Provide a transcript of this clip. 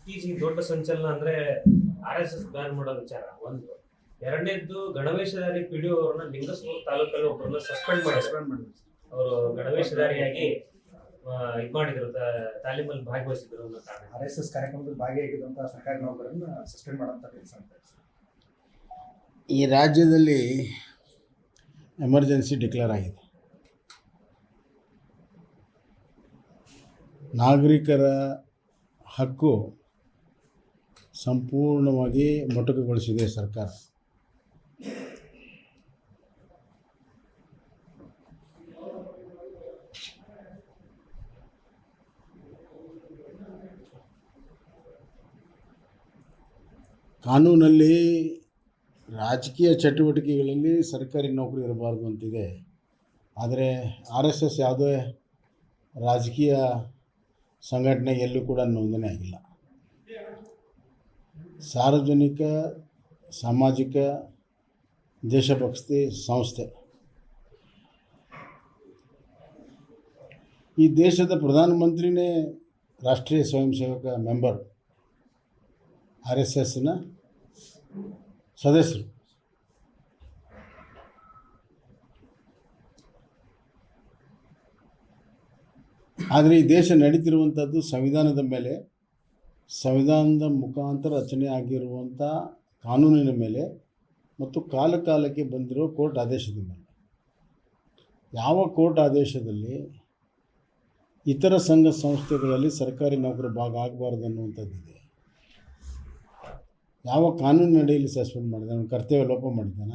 ಇತ್ತೀಚೆಗೆ ದೊಡ್ಡ ಸಂಚಲನ ಅಂದ್ರೆ RSS ಬ್ಯಾನ್ ಮಾಡೋ ವಿಚಾರ ಒಂದು. ಎರಡನೇದ್ದು ಗಣವೇಶಧಾರಿ ಪಿಡಿಒ ಅವರನ್ನ ಲಿಂಗಸೂರು ತಾಲೂಕಲ್ಲಿ ಒಬ್ಬರನ್ನ ಸಸ್ಪೆಂಡ್ ಮಾಡಿದ್ರು. ಅವರು ಗಣವೇಶಧಾರಿಯಾಗಿ ಇದ್ ಮಾಡಿದ್ರು, ತಾಲೀಮಲ್ಲಿ ಭಾಗವಹಿಸಿದ್ರು ಅನ್ನೋ ಕಾರಣ. RSS ಕಾರ್ಯಕ್ರಮದಲ್ಲಿ ಭಾಗಿಯಾಗಿದ್ದಂತ ಸರ್ಕಾರಿ ನೌಕರರನ್ನ ಸಸ್ಪೆಂಡ್ ಮಾಡೋಂಥ ಕೆಲಸ ಅಂತ. ಈ ರಾಜ್ಯದಲ್ಲಿ ಎಮರ್ಜೆನ್ಸಿ ಡಿಕ್ಲೇರ್ ಆಗಿದೆ. ನಾಗರಿಕರ ಹಕ್ಕು ಸಂಪೂರ್ಣವಾಗಿ ಮೊಟಕುಗೊಳಿಸಿದೆ ಸರ್ಕಾರ. ಕಾನೂನಲ್ಲಿ ರಾಜಕೀಯ ಚಟುವಟಿಕೆಗಳಲ್ಲಿ ಸರ್ಕಾರಿ ನೌಕರಿ ಇರಬಾರ್ದು ಅಂತಿದೆ. ಆದರೆ RSS ಯಾವುದೇ ರಾಜಕೀಯ ಸಂಘಟನೆ ಎಲ್ಲೂ ಕೂಡ ನೋಂದಣಿ ಆಗಿಲ್ಲ. ಸಾರ್ವಜನಿಕ ಸಾಮಾಜಿಕ ದೇಶಭಕ್ತಿ ಸಂಸ್ಥೆ. ಈ ದೇಶದ ಪ್ರಧಾನಮಂತ್ರಿನೇ ರಾಷ್ಟ್ರೀಯ ಸ್ವಯಂ ಸೇವಕ ಮೆಂಬರ್, RSSನ ಸದಸ್ಯರು. ಆದರೆ ಈ ದೇಶ ನಡೀತಿರುವಂಥದ್ದು ಸಂವಿಧಾನದ ಮೇಲೆ, ಸಂವಿಧಾನದ ಮುಖಾಂತರ ರಚನೆ ಆಗಿರುವಂಥ ಕಾನೂನಿನ ಮೇಲೆ ಮತ್ತು ಕಾಲಕ್ಕೆ ಬಂದಿರೋ ಕೋರ್ಟ್ ಆದೇಶದ ಮೇಲೆ. ಯಾವ ಕೋರ್ಟ್ ಆದೇಶದಲ್ಲಿ ಇತರ ಸಂಘ ಸಂಸ್ಥೆಗಳಲ್ಲಿ ಸರ್ಕಾರಿ ನೌಕರ ಭಾಗ ಆಗಬಾರ್ದು ಅನ್ನುವಂಥದ್ದಿದೆ? ಯಾವ ಕಾನೂನಿನ ಅಡಿಯಲ್ಲಿ ಸಸ್ಪೆಂಡ್ ಮಾಡಿದ್ದಾನೆ? ಕರ್ತವ್ಯ ಲೋಪ ಮಾಡಿದ್ದಾನೆ?